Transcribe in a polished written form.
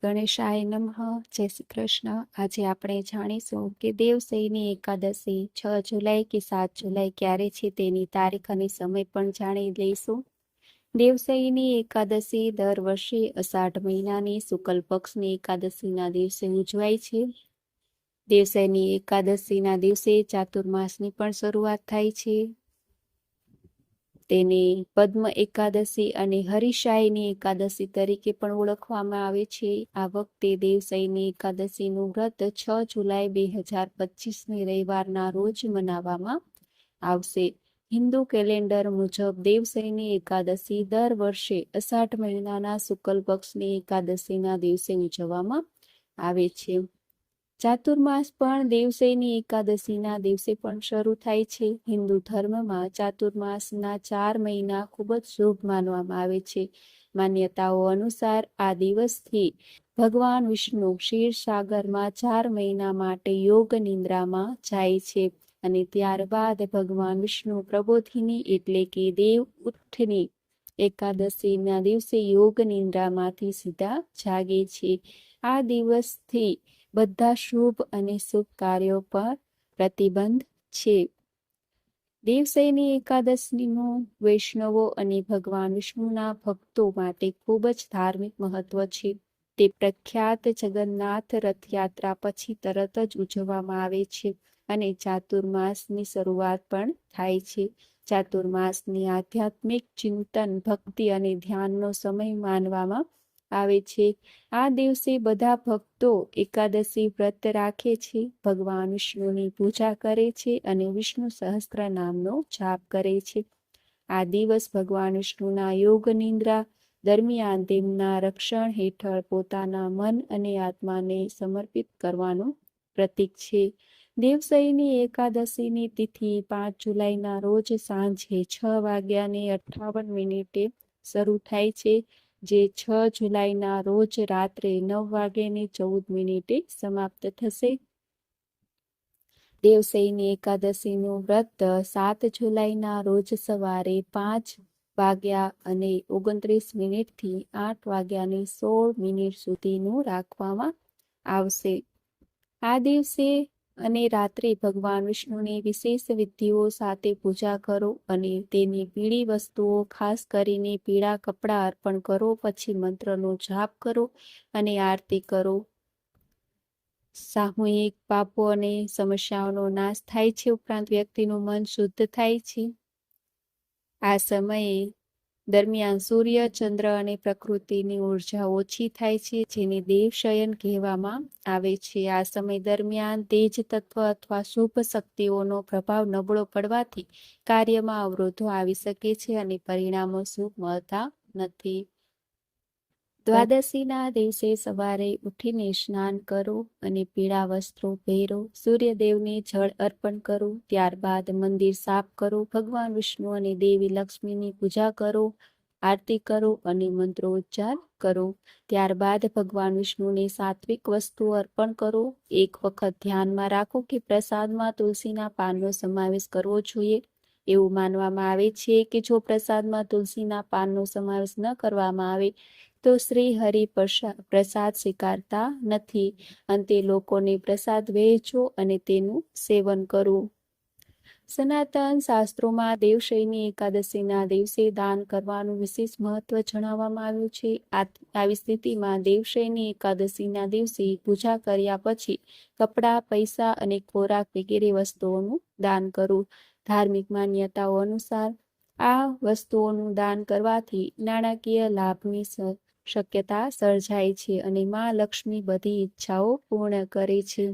ગણેશાય નમઃ. જય શ્રી કૃષ્ણ. આજે આપણે જાણીશું કે દેવસઈની એકાદશી 6 જુલાઈ કે 7 જુલાઈ ક્યારે છે તેની તારીખ અને સમય પણ જાણી લઈશું. દેવસઈની એકાદશી દર વર્ષે અષાઢ મહિનાની શુક્લ પક્ષની એકાદશીના દિવસે ઉજવાય છે. દેવસઈની એકાદશીના દિવસે ચાતુર્માસની પણ શરૂઆત થાય છે. તેને પદ્મ એકાદશી અને હરિશાયની એકાદશી તરીકે પણ ઓળખવામાં આવે છે. આ વખતે દેવસઈની એકાદશીનું વ્રત 6 જુલાઈ 2025ની રવિવારના રોજ મનાવવામાં આવશે. હિન્દુ કેલેન્ડર મુજબ દેવસઈની એકાદશી દર વર્ષે અષાઢ મહિનાના શુક્લ પક્ષની એકાદશીના દિવસે ઉજવવામાં આવે છે. ચાતુર્માસ પણ દેવસઈની એકાદશીના દિવસે પણ શરૂ થાય છે. હિન્દુ ધર્મમાં ચાતુર્માસના 4 મહિના ખૂબ જ શુભ માનવામાં આવે છે. માન્યતાઓ અનુસાર આ દિવસથી ભગવાન વિષ્ણુ ક્ષીરસાગરમાં 4 મહિના માટે યોગ નિંદ્રામાં જાય છે અને ત્યારબાદ ભગવાન વિષ્ણુ પ્રબોધિની એટલે કે દેવ ઉઠની એકાદશીના દિવસે યોગ નિંદ્રામાંથી સીધા જાગે છે. આ દિવસથી બધા શુભ અને શુભ કાર્યો પર પ્રતિબંધ છે. દેવસઈની એકાદશીનું વૈષ્ણવો અને ભગવાન વિષ્ણુના ભક્તો માટે ખૂબ જ ધાર્મિક મહત્વ છે. તે પ્રખ્યાત જગન્નાથ રથયાત્રા પછી તરત જ ઉજવવામાં આવે છે અને ચાતુર્માસની શરૂઆત પણ થાય છે. ચાતુર્માસની આધ્યાત્મિક ચિંતન, ભક્તિ અને ધ્યાનનો સમય માનવામાં આવે છે. આ દિવસે બધા ભક્તો એકાદશી વ્રત રાખે છે, ભગવાન વિષ્ણુની પૂજા કરે છે અને વિષ્ણુ સહસ્ત્ર નામનો જાપ કરે છે. આ દિવસ ભગવાન વિષ્ણુના યોગ નિંદ્રા દરમિયાન તેમના રક્ષણ હેઠળ પોતાના મન અને આત્માને સમર્પિત કરવાનું પ્રતીક છે. દેવસઈની એકાદશીની તિથિ 5 જુલાઈના રોજ સાંજે 6:58 શરૂ થાય છે, જે 6 જુલાઈના રોજ રાત્રે 9:14 સમાપ્ત થશે. દેવસઈની એકાદશીનું વ્રત 7 જુલાઈના રોજ સવારે 5:29 થી 8:16 સુધીનું રાખવામાં આવશે. આ દિવસે અને રાત્રે ભગવાન વિષ્ણુની વિશેષ વિધિઓ સાથે પૂજા કરો અને તેની પીળી વસ્તુઓ, ખાસ કરીને પીળા કપડાં અર્પણ કરો. પછી મંત્રનો જાપ કરો અને આરતી કરો. સામૂહિક પાપો અને સમસ્યાઓનો નાશ થાય છે, ઉપરાંત વ્યક્તિનું મન શુદ્ધ થાય છે. આ સમયે દરમિયાન સૂર્ય, ચંદ્ર અને પ્રકૃતિની ઉર્જા ઓછી થાય છે, જેને દેવશયન કહેવામાં આવે છે. આ સમય દરમિયાન તેજ તત્વ અથવા શુભ શક્તિઓનો પ્રભાવ નબળો પડવાથી કાર્યમાં અવરોધો આવી શકે છે અને પરિણામો શુભ મળતા નથી. દ્વાદશીના દિવસે સવારે ઉઠીને સ્નાન કરો અને પીળા વસ્ત્રો પહેરો. સૂર્યદેવને જળ અર્પણ કરો. ત્યારબાદ મંદિર સાફ કરો. ભગવાન વિષ્ણુ અને દેવી લક્ષ્મીની પૂજા કરો, આરતી કરો અને મંત્રોચ્ચાર કરો. ત્યારબાદ ભગવાન વિષ્ણુને સાત્વિક વસ્તુઓ અર્પણ કરો. એક વખત ધ્યાનમાં રાખો કે પ્રસાદમાં તુલસીના પાનનો સમાવેશ કરવો જોઈએ. એવું માનવામાં આવે છે કે જો પ્રસાદમાં તુલસીના પાનનો સમાવેશ ન કરવામાં આવે તો શ્રી હરિ પ્રસાદ સ્વીકારતા નથી. અંતે લોકોને પ્રસાદ વહેંચો અને તેનું સેવન કરો. સનાતન શાસ્ત્રોમાં દેવશયની એકાદશીના દિવસે દાન કરવાનું વિશેષ મહત્વ જણાવવામાં આવ્યું છે. આવી સ્થિતિમાં દેવશયની એકાદશીના દિવસે પૂજા કર્યા પછી કપડાં, પૈસા અને ખોરાક વગેરે વસ્તુઓનું દાન કરવું. ધાર્મિક માન્યતાઓ અનુસાર આ વસ્તુઓનું દાન કરવાથી નાણાકીય લાભની શક્યતા સર્જાય છે અને મા લક્ષ્મી બધી ઈચ્છાઓ પૂર્ણ કરે છે.